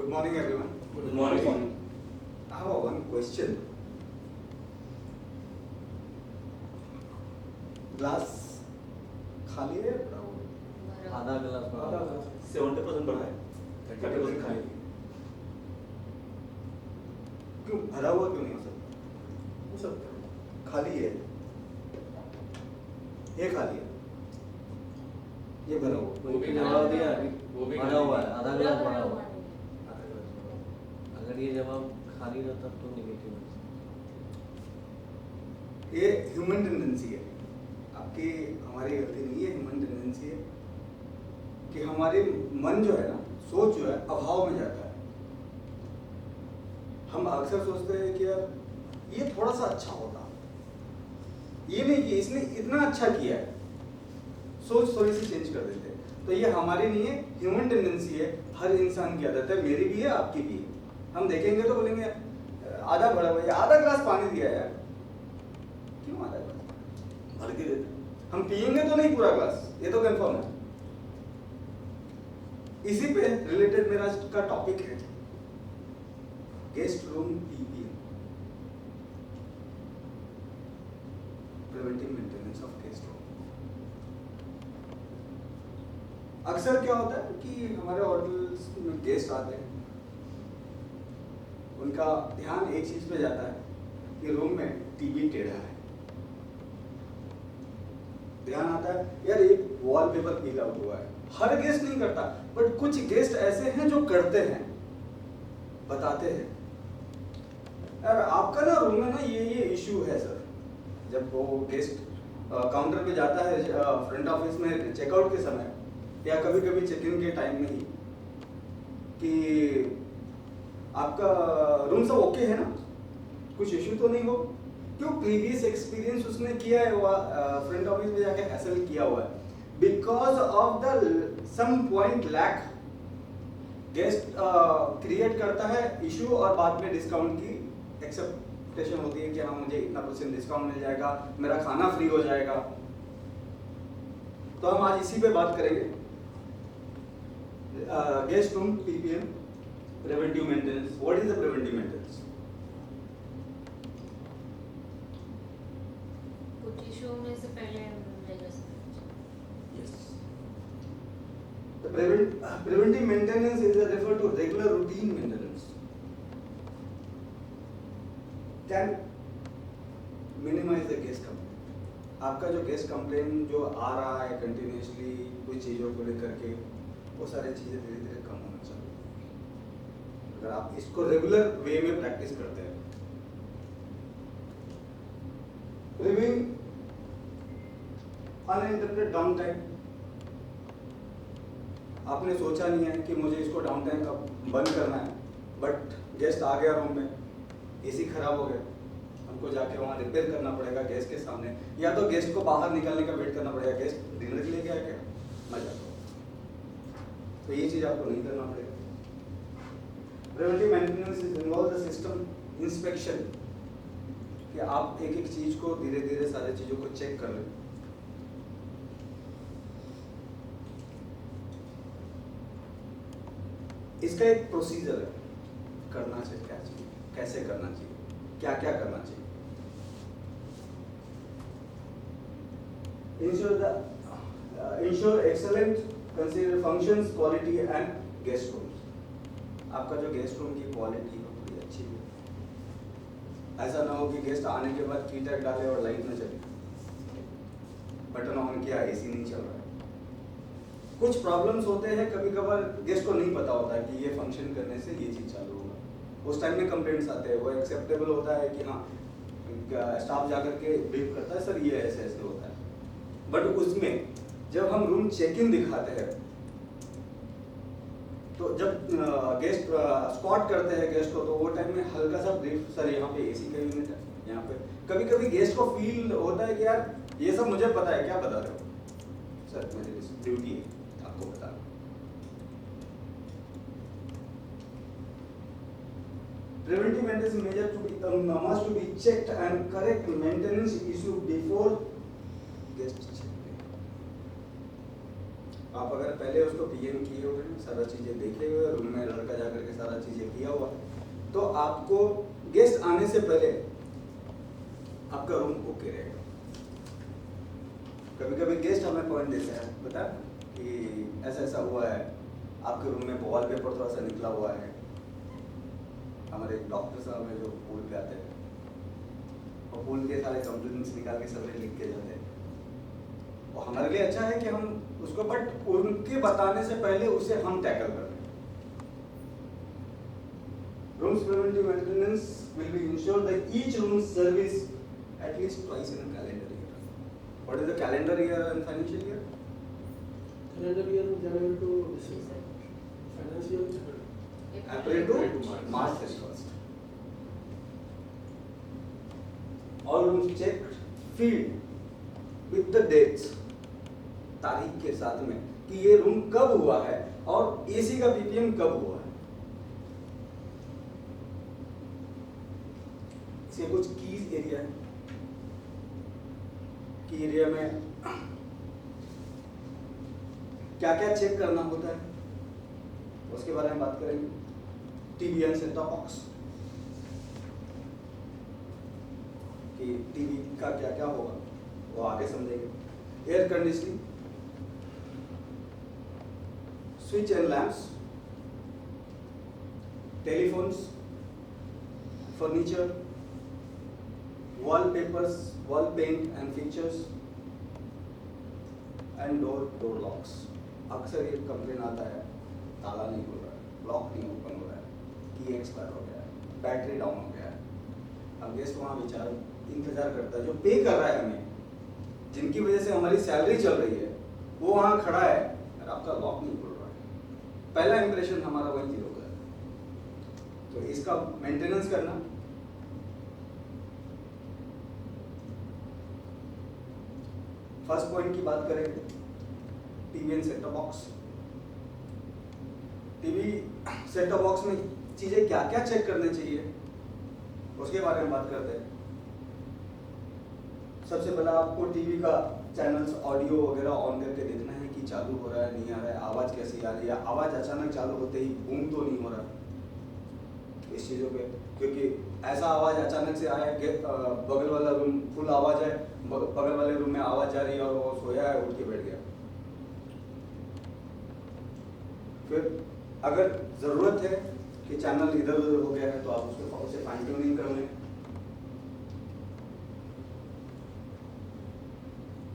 Good morning, everyone. Good morning. I have one question. Glass खाली है भरा हुआ? आधा गिलास भरा हुआ। 70% भरा है, 30% खाली है। क्यों भरा हुआ क्यों नहीं हो सकता? खाली है, ये खाली है, ये भरा हुआ। कोई भी जवाब दिया वो भी भरा हुआ है, आधा गिलास भरा हुआ हुआ है। नहीं। अगर ये जवाब खाली रहता तो निगेटिव है। ये ह्यूमन टेंडेंसी है, आपकी हमारी गलती नहीं है, ह्यूमन टेंडेंसी है कि हमारे मन जो है ना, सोच जो है अभाव में जाता है। हम अक्सर सोचते हैं कि यार ये थोड़ा सा अच्छा होता, ये नहीं कि इसने इतना अच्छा किया है, सोच थोड़ी सी चेंज कर देते हैं। तो ये हमारी नहीं है, ह्यूमन टेंडेंसी है, हर इंसान की आदत है, मेरी भी है, आपकी भी है। हम देखेंगे तो बोलेंगे आधा भरा हुआ है, आधा ग्लास पानी दिया यार, क्यों आधा ग्लास भर के देते। हम पिएंगे तो नहीं पूरा ग्लास, ये तो कंफर्म है। इसी पे रिलेटेड मेरा आज का टॉपिक है guest room ppm, preventive maintenance of guest room. अक्सर क्या होता है कि हमारे होटल्स में गेस्ट आते हैं, उनका ध्यान एक चीज पे जाता है कि रूम में टीवी टेढ़ा है। ध्यान आता है यार एक वॉलपेपर पीला हुआ है। हर गेस्ट नहीं करता, बट कुछ गेस्ट ऐसे हैं जो करते हैं, बताते हैं यार आपका ना रूम में ना ये इश्यू है सर। जब वो गेस्ट काउंटर पे जाता है फ्रंट ऑफिस में चेकआउट के समय या कभी कभी चेक इन के टाइम में ही कि आपका रूम सब ओके है ना, कुछ इश्यू तो नहीं हो। क्यों? प्रीवियस एक्सपीरियंस उसने किया है, वो फ्रंट ऑफिस में जाके हैसल किया हुआ है। Because of the some point lack guest create करता है इशू और बाद में डिस्काउंट की एक्सेप्टेशन होती है कि हाँ मुझे इतना % डिस्काउंट मिल जाएगा, मेरा खाना फ्री हो जाएगा। तो हम आज इसी पे बात करेंगे, guest room ppm, preventive maintenance. What is the preventive maintenance? कुछ इशू में से पहले Yes. The preventive maintenance is referred to regular routine maintenance. Can minimize the guest complaint. आपका जो गेस्ट कंप्लेन जो आ रहा है कंटिन्यूसली कुछ चीज़ों को लेकर के, वो सारी चीज़ें धीरे धीरे कम होना चाहिए अगर आप इसको रेगुलर वे में प्रैक्टिस करते हैं। Reviewing uninterrupted down time. आपने सोचा नहीं है कि मुझे इसको डाउन टाइम कब बंद करना है, बट गेस्ट आ गया रूम में, एसी खराब हो गया, हमको जाके वहाँ रिपेयर करना पड़ेगा गेस्ट के सामने, या तो गेस्ट को बाहर निकलने का वेट करना पड़ेगा, गेस्ट डिनर के लिए क्या क्या मजा। तो ये चीज़ आपको नहीं करना पड़ेगा। Preventive maintenance involve the system inspection, कि आप एक एक चीज़ को धीरे धीरे सारी चीज़ों को चेक कर लें। इसका एक प्रोसीजर है, करना चाहिए क्या चाहिए, कैसे करना चाहिए, क्या क्या करना चाहिए। Ensure excellent consider functions, quality and guest rooms। आपका जो गेस्ट रूम की क्वालिटी हो थोड़ी अच्छी हो। ऐसा ना हो कि गेस्ट आने के बाद की टैग डाले और लाइट न चले, बटन ऑन किया एसी नहीं चल रहा है। कुछ प्रॉब्लम्स होते हैं, कभी कभार गेस्ट को नहीं पता होता है कि ये फंक्शन करने से ये चीज़ चालू होगा। उस टाइम में कंप्लेंट्स आते हैं, वो एक्सेप्टेबल होता है कि हाँ स्टाफ जाकर के ब्रीफ करता है सर ये ऐसे ऐसे होता है। बट उसमें जब हम रूम चेक इन दिखाते हैं, तो जब गेस्ट स्पॉट करते हैं गेस्ट को, तो वो टाइम में हल्का सा ब्रीफ, सर यहाँ पे एसी का यूनिट है, यहाँ पे कभी कभी गेस्ट को फील होता है कि यार ये सब मुझे पता है, क्या बता रहे हो सर, मेरी ड्यूटी है आपको बताना। Preventive maintenance measure to be must to be checked and correct maintenance issue before guest check। आप अगर पहले उसको पीएम किए हुए हैं सारा चीज़ें देखे हुए, रूम में लड़का जा करके सारा चीज़ें किया हुआ, तो आपको गेस्ट आने से पहले आपका रूम ओके रहेगा। कभी कभी गेस्ट हमें पॉइंट देते हैं, पता है कि ऐसा ऐसा हुआ है, आपके रूम में वॉलपेपर थोड़ा सा निकला हुआ है। हमारे एक डॉक्टर साहब हैं जो पूल पे आते हैं, और पूल के सारे कंप्लेंट्स निकाल के सबने लिख के जाते हैं। और हमारे लिए अच्छा है कि हम उसको, बट उनके बताने से पहले उसे हम टैकल कर लें। Rooms preventive maintenance will be ensured that each room service at least twice in a calendar year. What is the calendar year and financial year? Calendar year January to December. Financial year April to March 31st. All rooms checked, filled with the dates, तारीख के साथ में कि ये room कब हुआ है और एसी का पीपीएम कब हुआ है। इसके कुछ कीज एरिया है, की एरिया में क्या क्या चेक करना होता है उसके बारे में बात करेंगे। TV and set top box, कि टीवी का क्या क्या होगा वो आगे समझेंगे। Air conditioning, switch and lamps, telephones, furniture, wallpapers, wall paint and features, and door locks. अक्सर ये कंप्लेन आता है, ताला नहीं खुल रहा है, लॉक नहीं ओपन हो रहा है, की एक्सपायर हो गया है, बैटरी डाउन हो गया है। अब गेस्ट वहाँ इंतजार करता है, जो पे कर रहा है हमें, जिनकी वजह से हमारी सैलरी चल रही है, वो वहाँ खड़ा है और आपका लॉक नहीं खुल रहा है। पहला इंप्रेशन हमारा वही जीरो का है। तो इसका मेंटेनेंस करना, फर्स्ट पॉइंट की बात करेंगे, TV and set top box. TV set top box में चीजें क्या क्या चेक करने चाहिए उसके बारे में बात करते हैं। सबसे पहला आपको टीवी का चैनल्स ऑडियो वगैरह ऑन करके देखना है कि चालू हो रहा है, नहीं आ रहा है, आवाज कैसी आ रही है, आवाज अचानक चालू होते ही बूम तो नहीं हो रहा इस चीज़ों पे, क्योंकि ऐसा आवाज अचानक से आया कि बगल वाला रूम फुल आवाज है, बगल वाले रूम में आवाज जा रही है और वो सोया है, उठ के बैठ गया। फिर अगर जरूरत है कि चैनल इधर उधर हो गया है तो आप उसे फाइन ट्यूनिंग कर लें।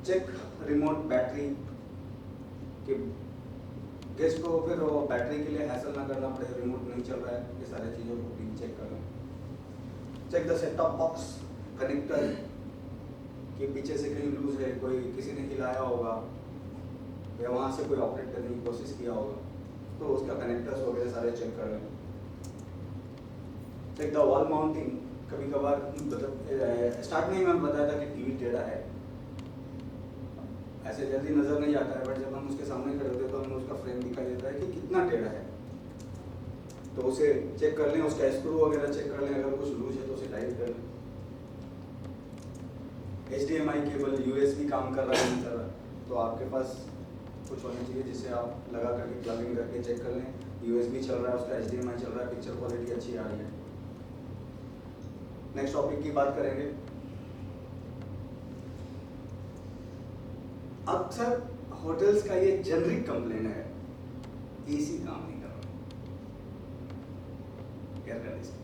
चेक रिमोट बैटरी, कि गेस्ट को फिर वो बैटरी के लिए हैसल ना करना पड़े, रिमोट नहीं चल रहा है, ये सारी चीज़ों को भी चेक कर लें। Check the set top box connector, कि पीछे से कहीं लूज है, कोई किसी ने हिलाया होगा या वहाँ से कोई ऑपरेट करने की कोशिश किया होगा, तो उसका कनेक्टर्स वगैरह सारे चेक कर लें। चेक द वॉल माउंटिंग, कभी कभार स्टार्ट में ही मैंने बताया था कि टीवी टेढ़ा है, ऐसे जल्दी नजर नहीं आता है, बट जब हम उसके सामने खड़े होते हैं तो हमें उसका फ्रेम दिखाई देता है कि कितना टेढ़ा है, तो उसे चेक कर लें, उसका स्क्रू वगैरह चेक कर लें, अगर कुछ लूज है तो उसे टाइट कर लें। HDMI केबल, USB काम कर रहा है नहीं कर रहा, तो आपके पास कुछ होना चाहिए जिससे आप लगा करके प्लगिंग करके चेक कर लें, USB चल रहा है, उसका HDMI चल रहा है, पिक्चर क्वालिटी अच्छी आ रही है। नेक्स्ट टॉपिक की बात करेंगे। अक्सर होटल्स का ये जेनरिक कंप्लेन है, एसी काम नहीं कर रहा, एयर कंडीशनिंग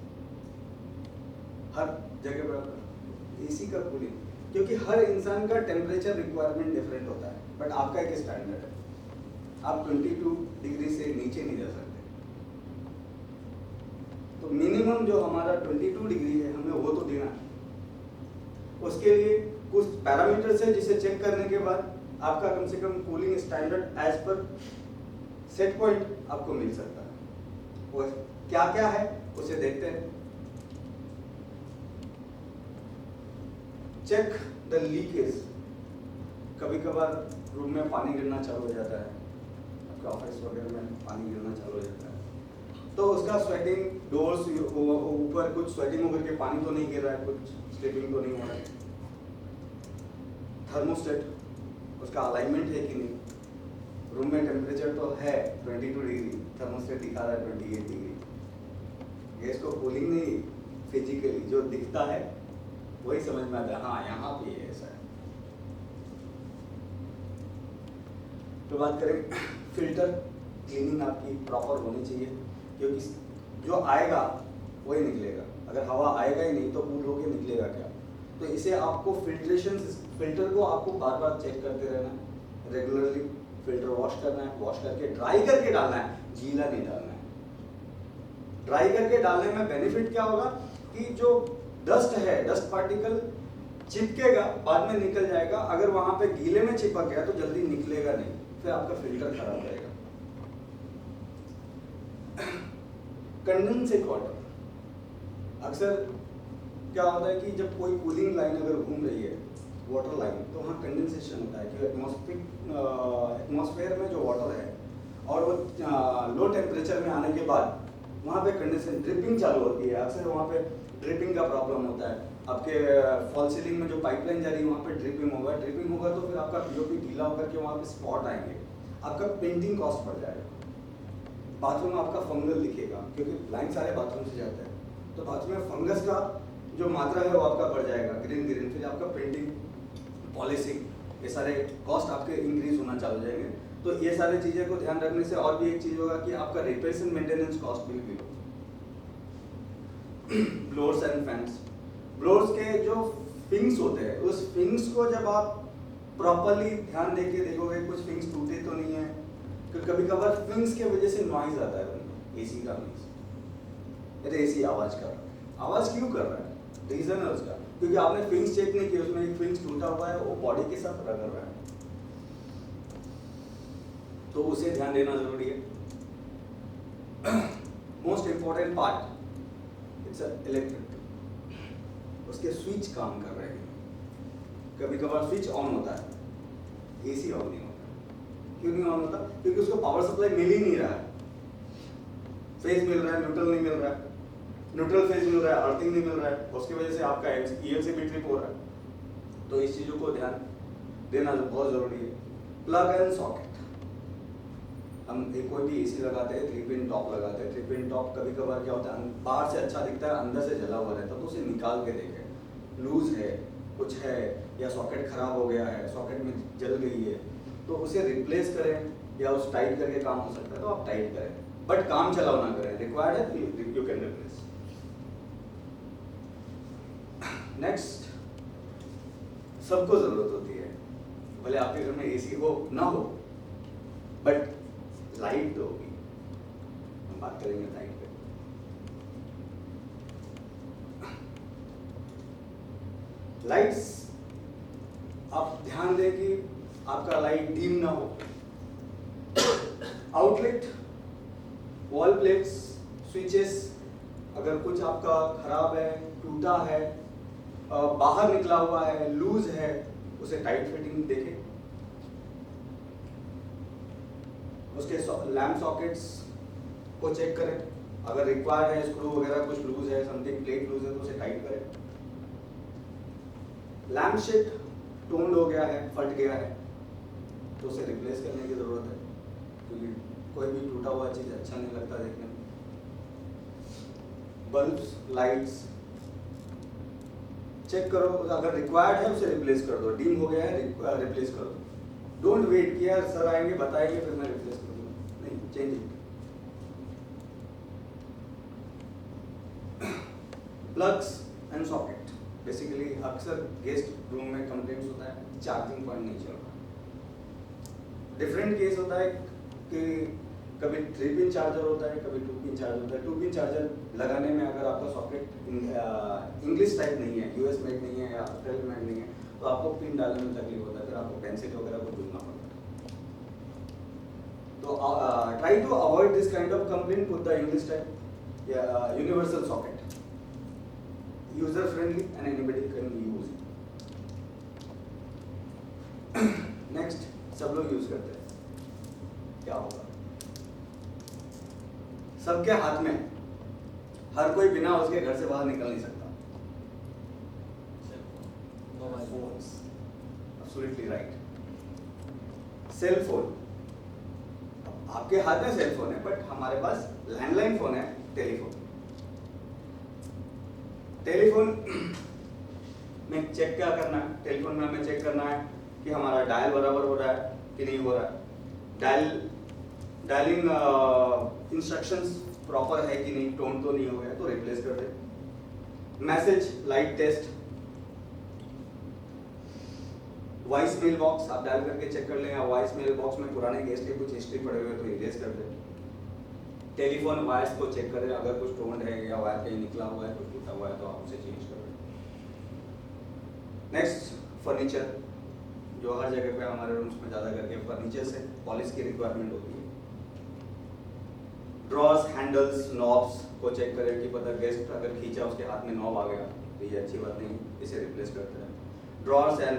हर जगह पर एसी का कूलिंग, क्योंकि हर इंसान का टेम्परेचर रिक्वायरमेंट डिफरेंट होता है, बट आपका एक स्टैंडर्ड है, आप 22 डिग्री से नीचे नहीं जा सकते, तो मिनिमम जो हमारा 22 डिग्री है हमें वो तो देना है। उसके लिए कुछ पैरामीटर्स है जिसे चेक करने के बाद आपका कम से कम कूलिंग स्टैंडर्ड एज पर सेट पॉइंट आपको मिल सकता है। वो क्या क्या है उसे देखते हैं। चेक द लीकेज, कभी कभार रूम में पानी गिरना चालू हो जाता है, आपके ऑफिस वगैरह में पानी गिरना चालू हो जाता है, तो उसका स्वेटिंग, डोर्स ऊपर कुछ स्वेटिंग होकर के पानी तो नहीं गिर रहा है, कुछ स्लिपिंग तो नहीं हो रहा है। थर्मोस्टेट, उसका अलाइनमेंट है कि नहीं, रूम में टेम्परेचर तो है 22 डिग्री, थर्मोस्टेट दिखा रहा है 28 डिग्री। गैस को कूलिंग नहीं, फिजिकली जो दिखता है वही समझ में आता है, हाँ यहाँ पे ये ऐसा है। तो बात करें फिल्टर क्लीनिंग आपकी प्रॉपर होनी चाहिए, क्योंकि जो आएगा वही निकलेगा। अगर हवा आएगा ही नहीं तो कूल होके निकलेगा क्या? तो इसे आपको फिल्टर को आपको बार बार चेक करते रहना है, रेगुलरली फिल्टर वॉश करना है, वॉश करके ड्राई करके डालना है, गीला नहीं डालना है। ड्राई करके डालने में बेनिफिट क्या होगा कि जो डस्ट है, डस्ट पार्टिकल चिपकेगा, बाद में निकल जाएगा। अगर वहां पे गीले में चिपक गया तो जल्दी निकलेगा नहीं, फिर आपका फिल्टर खराब रहेगा। कंडेंसेट वाटर, अक्सर क्या होता है कि जब कोई कूलिंग लाइन अगर घूम रही है, वाटर लाइन, तो वहाँ कंडेंसेशन होता है कि एटमॉस्फेयर में जो वाटर है और वो लो टेम्परेचर में आने के बाद वहाँ पे कंडेंसेशन ड्रिपिंग चालू होती है। अक्सर वहाँ पे ड्रिपिंग का प्रॉब्लम होता है। आपके फॉल सीलिंग में जो पाइपलाइन जा रही है वहाँ पे ड्रिपिंग होगा तो फिर आपका पीओपी गीला होकर के वहाँ पे स्पॉट आएंगे, आपका पेंटिंग कॉस्ट बढ़ जाएगा। बाथरूम में आपका फंगल दिखेगा, क्योंकि लाइन सारे बाथरूम से जाता है, तो बाथरूम में फंगस का जो मात्रा है वो आपका बढ़ जाएगा, ग्रीन, फिर आपका पेंटिंग, पॉलिशिंग, ये सारे कॉस्ट आपके इंक्रीज होना चालू जाएंगे। तो ये सारी चीज़ें को ध्यान रखने से और भी एक चीज़ होगा कि आपका repairs and maintenance cost will be low. Blowers and fans, blowers के जो फिंग्स होते हैं, उस फिंग्स को जब आप प्रॉपरली ध्यान देके देखोगे, कुछ फिंग्स टूटे तो नहीं है, कभी कभार फिंग्स के वजह से नॉइज आता है एसी का नॉइज। अरे एसी आवाज कर रहा है, आवाज क्यों कर रहा है? रीजन है उसका, क्योंकि आपने फिंग्स चेक नहीं किया, उसमें एक फिंग्स टूटा हुआ है, वो बॉडी के साथ रगड़ रहा है, तो उसे ध्यान देना जरूरी है। Most important part, it's electric, उसके स्विच काम कर रहे हैं। कभी कभार स्विच ऑन होता है, एसी ऑन नहीं होता। क्यों नहीं ऑन होता? क्योंकि उसको पावर सप्लाई मिल ही नहीं रहा है। फेज मिल रहा है, न्यूट्रल नहीं मिल रहा है, न्यूट्रल फेज मिल रहा है, अर्थिंग नहीं मिल रहा है, उसकी वजह से आपका ELC भी ट्रिप हो रहा है। तो इस चीजों को ध्यान देना बहुत जरूरी है। प्लग एंड सॉकेट, हम कोई भी एसी लगाते हैं 3 पिन टॉप लगाते हैं। 3 पिन टॉप कभी कभार क्या होता है, बाहर से अच्छा दिखता है, अंदर से जला हुआ रहता है, तो उसे निकाल के देखें, लूज है, कुछ है, या सॉकेट खराब हो गया है, सॉकेट में जल गई है, तो उसे रिप्लेस करें, या उस टाइट करके काम हो सकता है तो आप टाइट करें, बट काम चलाओ ना करें। रिक्वायर्ड है यू कैन रिप्लेस। नेक्स्ट, सबको जरूरत होती है, भले आपके घर में एसी हो ना हो, बट लाइट तो होगी। हम बात करेंगे लाइट पे। लाइट्स, आप ध्यान दें कि आपका लाइट डीम ना हो। आउटलेट, वॉल प्लेट्स, स्विचेस, अगर कुछ आपका खराब है, टूटा है, बाहर निकला हुआ है, लूज है, उसे टाइट फिटिंग देखें। उसके लैम्प सॉकेट्स को चेक करें, अगर रिक्वायर्ड है, स्क्रू वगैरह कुछ लूज है, समथिंग प्लेट लूज है तो उसे टाइट करें। लैम्प शेड टोन्ड हो गया है, फट गया है, तो उसे रिप्लेस करने की जरूरत है, क्योंकि कोई भी टूटा हुआ चीज अच्छा नहीं लगता देखने में। बल्ब्स, लाइट्स चेक करो, अगर रिक्वायर्ड है उसे रिप्लेस कर दो, डीम हो गया है रिप्लेस कर दो। डोंट वेट कि यार सर आएंगे बताएंगे फिर मैं रिप्लेस कर दूंगा, नहीं, change it. Plugs and socket, basically अक्सर गेस्ट रूम में कंप्लेंट्स होता है चार्जिंग पॉइंट नहीं चल रहा। डिफरेंट केस होता है कि कभी 3 पिन चार्जर होता है, कभी 2 पिन चार्जर होता है। 2 पिन चार्जर लगाने में अगर आपका सॉकेट इंग्लिश टाइप नहीं है, US मेड नहीं है या अप्रैल मेड नहीं है, तो आपको पिन डालने में तकलीफ होता है, फिर आपको पेंसिल वगैरह को ढूंढना पड़ता है। तो try to avoid this kind of complaint, put the English type या universal socket, user friendly and anybody can use. Next, सब लोग यूज करते हैं, क्या होगा? सबके हाथ में, हर कोई बिना उसके घर से बाहर निकल नहीं सकता। Mobile Phones, absolutely right. Cell phone, आपके हाथ में सेल फोन है बट हमारे पास लैंडलाइन फोन है, टेलीफोन। टेलीफोन में चेक क्या करना है, टेलीफोन में हमें चेक करना है कि हमारा डायल बराबर हो रहा है कि नहीं हो रहा है, डायलिंग इंस्ट्रक्शंस प्रॉपर है कि नहीं, टोन तो नहीं हो गया तो रिप्लेस कर दे। Message light test, voice mail box आप डायल करके चेक कर लें, या वॉइस मेल बॉक्स में पुराने गेस्ट के कुछ हिस्ट्री पड़े हुए तो इरेज कर दें। टेलीफोन वायर्स को चेक करें, अगर कुछ टोन्ड है या वायर कहीं निकला हुआ है, कुछ टूटा हुआ है तो आप उसे चेंज कर दें। नेक्स्ट, फर्नीचर, जो हर जगह पे हमारे रूम्स में ज़्यादा करके फर्नीचर से पॉलिश की रिक्वायरमेंट होती है। ड्रॉर्स, हैंडल्स, नॉब्स को चेक करें कि पता गेस्ट अगर खींचा उसके हाथ में नॉब आ गया तो ये अच्छी बात नहीं, इसे रिप्लेस करते हैं। ड्रॉर्स एंड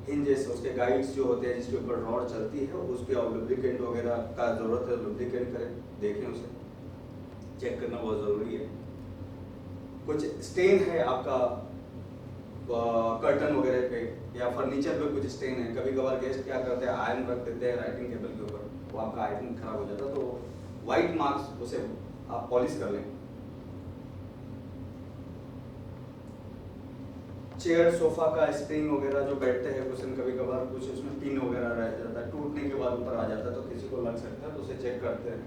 हिंजेस, उसके गाइड्स जो होते हैं जिसके ऊपर रॉड चलती है उस पर आप लुब्रिकेंट वगैरह का ज़रूरत है, लुब्रिकेंट करें, देखें उसे, चेक करना बहुत ज़रूरी है। कुछ स्टेन है आपका कर्टन वगैरह पे या फर्नीचर पे कुछ स्टेन है, कभी कभार गेस्ट क्या करते हैं आयरन रख देते हैं राइटिंग टेबल के ऊपर, वो आपका आयरन खराब हो जाता है तो वाइट मार्क्स उसे आप पॉलिश कर लें। चेयर, सोफा का स्प्रिंग वगैरह जो बैठते हैं कुशन, कभी कभार कुछ उसमें पिन वगैरह रह जाता है, टूटने के बाद ऊपर आ जाता है तो किसी को लग सकता है तो उसे चेक करते हैं।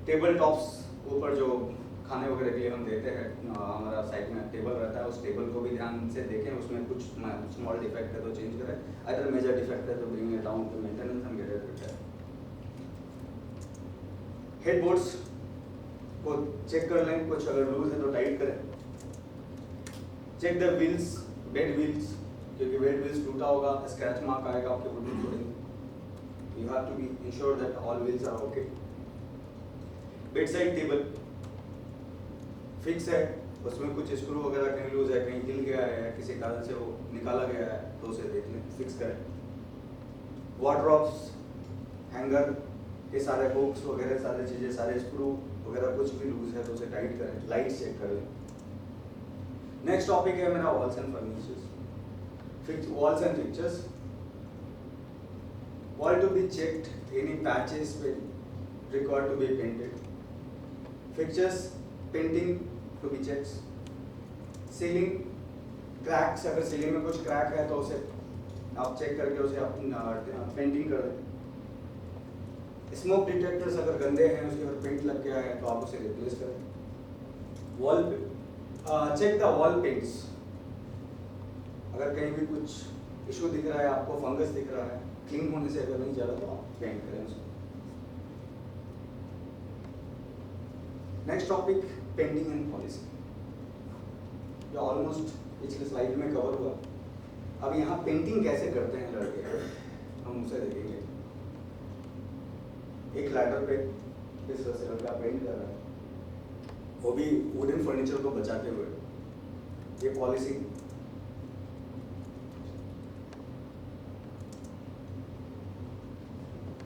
टेबल टॉप्स, ऊपर जो खाने वगैरह के लिए हम देते हैं, हमारा साइड में टेबल रहता है, उस टेबल को भी ध्यान से देखें, उसमें कुछ स्मॉल डिफेक्ट है तो चेंज करें, अगर मेजर डिफेक्ट है तो bring it down to maintenance and get it repair. Headboards को चेक कर लें, कुछ अगर लूज है तो टाइट करें। Check the wheels, bed wheels, क्योंकि बेड व्हील्स टूटा होगा, स्क्रैच मार्क आएगा आपके wooden flooring, you have to be ensure that all wheels are okay. Bedside table fix है, उसमें कुछ स्क्रू वगैरह कहीं लूज है, कहीं हिल गया है, किसी कारण से वो निकाला गया है तो उसे देख लें, फिक्स करें। वार्डरोब्स, हैंगर, ये सारे हुक्स वगैरह सारी चीज़ें, सारे स्क्रू वगैरह कुछ भी लूज है तो उसे टाइट करें, लाइट चेक कर लें। नेक्स्ट टॉपिक है मेरा walls and furnitures, walls and fixtures. Wall to be checked, any patches required to be painted. Fixtures, painting to be checked. Ceiling, cracks, अगर सीलिंग में कुछ क्रैक है तो उसे आप चेक करके उसे आप पेंटिंग कर दें। स्मोक डिटेक्टर्स अगर गंदे हैं, उसके ऊपर पेंट लग गया है तो आप उसे रिप्लेस करें। Wall check the wall paints, अगर कहीं भी कुछ इशू दिख रहा है आपको, फंगस दिख रहा है, क्लीन होने से अगर नहीं जा रहा तो आप पेंट करें उसको। Next topic, painting and polishing, जो ऑलमोस्ट पिछले स्लाइड में कवर हुआ। अब यहाँ पेंटिंग कैसे करते हैं लड़के, हम उसे देखेंगे। एक लैडर पे इस तरह से लड़का पेंट कर रहा है, वो भी वुडन फर्नीचर को बचाते हुए। ये polishing,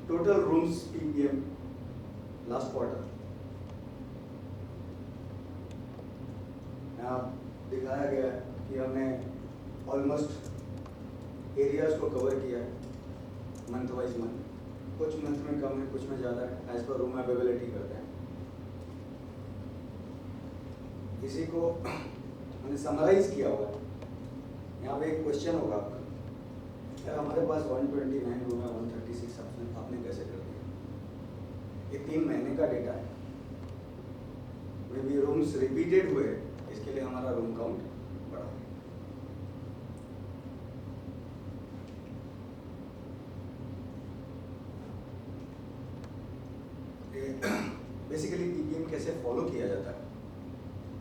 total rooms ppm last quarter, यहाँ दिखाया गया है कि हमने ऑलमोस्ट एरियाज को कवर किया है मंथ वाइज मंथ, कुछ मंथ में कम है, कुछ में ज़्यादा है, एज पर रूम अवेलेबिलिटी करते हैं। इसी को हमने समराइज किया हुआ है। यहाँ पे एक क्वेश्चन होगा आपका, यार हमारे पास 129 रूम है, 136 आपने कैसे कर दिया? ये 3 महीने का डेटा है, वे भी रूम्स रिपीटेड हुए, इसके लिए हमारा रूम काउंट बढ़ा है। बेसिकली पीपीएम कैसे फॉलो किया जाता है,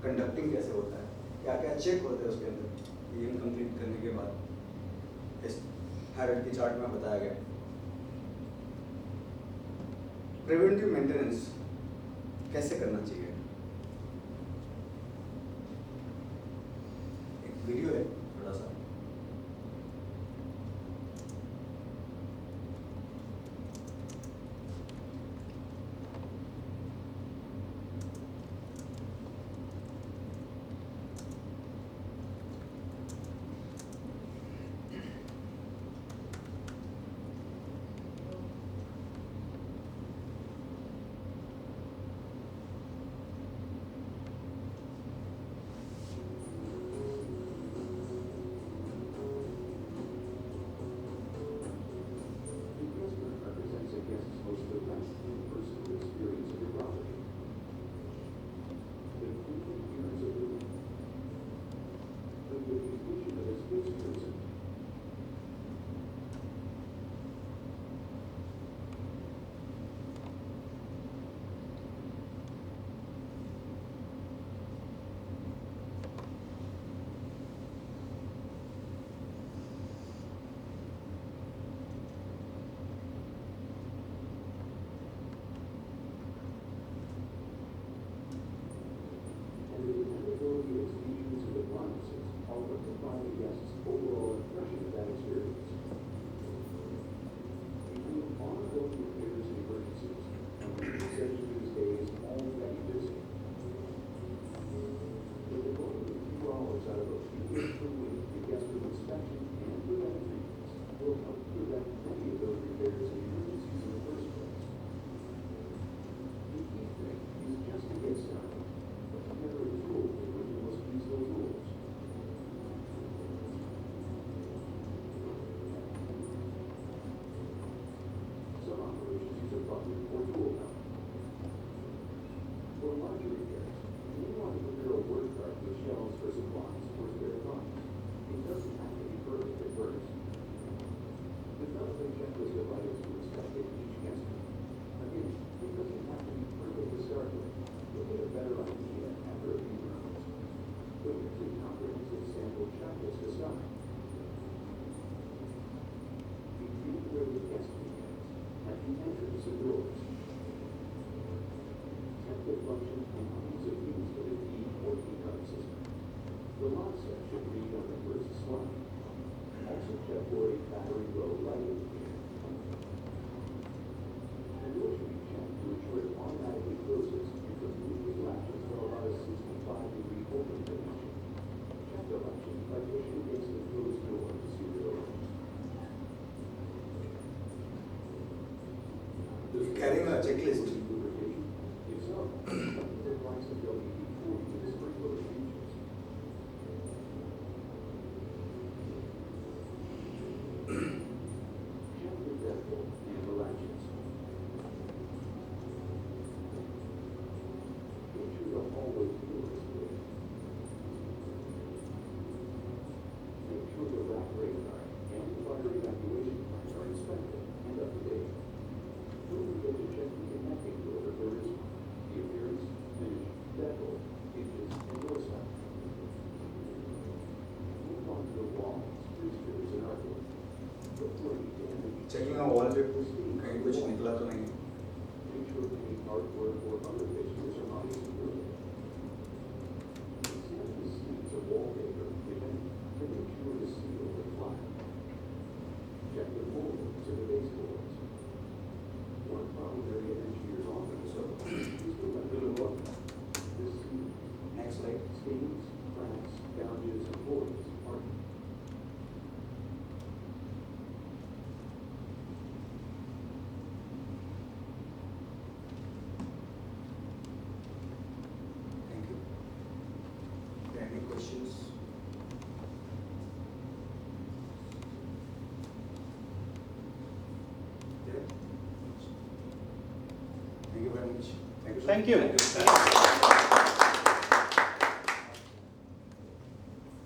कंडक्टिंग कैसे होता है, क्या क्या चेक होते हैं उसके अंदर, पीपीएम कंप्लीट करने के बाद इस हायरार्की चार्ट में बताया गया। प्रिवेंटिव मेंटेनेंस कैसे करना चाहिए, एक वीडियो है थोड़ा सा। carrying a checklist. Checking wall पे कहीं कुछ निकला तो नहीं. Next slide. Thank you. Any questions? Yeah. Thank you very much. Thank you. Thank you.